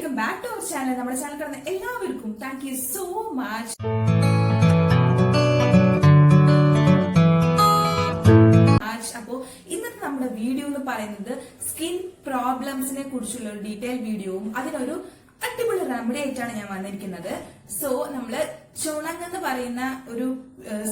Welcome back to our channel. നമ്മുടെ channel കാണുന്ന എല്ലാവർക്കും താങ്ക് യു സോ മച്ച്. അപ്പോ ഇന്നത്തെ നമ്മുടെ വീഡിയോ എന്ന് പറയുന്നത് സ്കിൻ പ്രോബ്ലംസിനെ കുറിച്ചുള്ള ഒരു ഡീറ്റെയിൽ വീഡിയോവും അതിനൊരു അടിപൊളി റെമഡി ആയിട്ടാണ് ഞാൻ വന്നിരിക്കുന്നത്. സോ നമ്മള് ചുണങ് എന്ന് പറയുന്ന ഒരു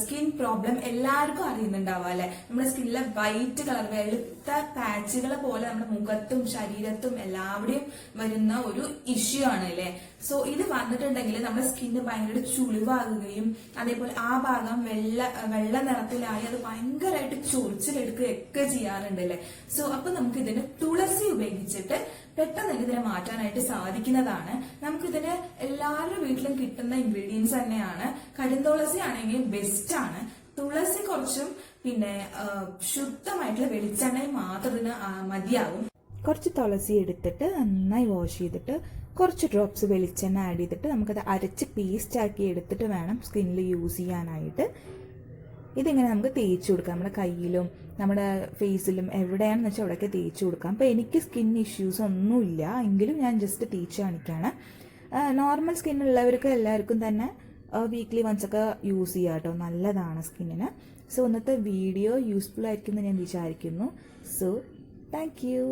സ്കിൻ പ്രോബ്ലം എല്ലാവർക്കും അറിയുന്നുണ്ടാവും അല്ലെ. നമ്മുടെ സ്കിന്നിലെ വൈറ്റ് കളർ വെളുത്ത പാച്ചുകൾ പോലെ നമ്മുടെ മുഖത്തും ശരീരത്തും എല്ലാവിടെയും വരുന്ന ഒരു ഇഷ്യൂ ആണ് അല്ലെ. സോ ഇത് വന്നിട്ടുണ്ടെങ്കിൽ നമ്മുടെ സ്കിന്ന് ഭയങ്കര ചുളിവാകുകയും അതേപോലെ ആ ഭാഗം വെള്ള നിറത്തിലായി അത് ഭയങ്കരമായിട്ട് ചൊറിച്ചിലെടുക്കുകയൊക്കെ ചെയ്യാറുണ്ട് അല്ലെ. സോ അപ്പൊ നമുക്ക് ഇതിന് തുളസി ഉപയോഗിച്ചിട്ട് പെട്ടെന്ന് ഇതിനെ മാറ്റാനായിട്ട് സാധിക്കുന്നതാണ്. നമുക്കിതിന് എല്ലാവരുടെ വീട്ടിലും കിട്ടുന്ന ഇൻഗ്രീഡിയൻസ് തന്നെയാണ്. കരിന്തുളസി ആണെങ്കിൽ ബെസ്റ്റ് ആണ്. തുളസി കുറച്ചും പിന്നെ ശുദ്ധമായിട്ടുള്ള വെളിച്ചെണ്ണയും മാത്രം ഇതിന് മതിയാവും. കുറച്ച് തുളസി എടുത്തിട്ട് നന്നായി വാഷ് ചെയ്തിട്ട് കുറച്ച് ഡ്രോപ്സ് വെളിച്ചെണ്ണ ആഡ് ചെയ്തിട്ട് നമുക്കത് അരച്ച് പേസ്റ്റ് ആക്കി എടുത്തിട്ട് വേണം സ്കിന്നിൽ യൂസ് ചെയ്യാനായിട്ട്. ഇതിങ്ങനെ നമുക്ക് തേച്ച് കൊടുക്കാം. നമ്മുടെ കയ്യിലും നമ്മുടെ ഫേസിലും എവിടെയാണെന്ന് വെച്ചാൽ അവിടെയൊക്കെ തേച്ച് കൊടുക്കാം. അപ്പോൾ എനിക്ക് സ്കിൻ ഇഷ്യൂസ് ഒന്നുമില്ല എങ്കിലും ഞാൻ ജസ്റ്റ് തേച്ച് കാണിക്കുകയാണ്. നോർമൽ സ്കിന്നുള്ളവർക്ക് എല്ലാവർക്കും തന്നെ വീക്ക്ലി വൺസ് ഒക്കെ യൂസ് ചെയ്യാം കേട്ടോ, നല്ലതാണ് സ്കിന്നിന്. സോ ഇന്നത്തെ വീഡിയോ യൂസ്ഫുൾ ആയിരിക്കുമെന്ന് ഞാൻ വിചാരിക്കുന്നു. So thank you.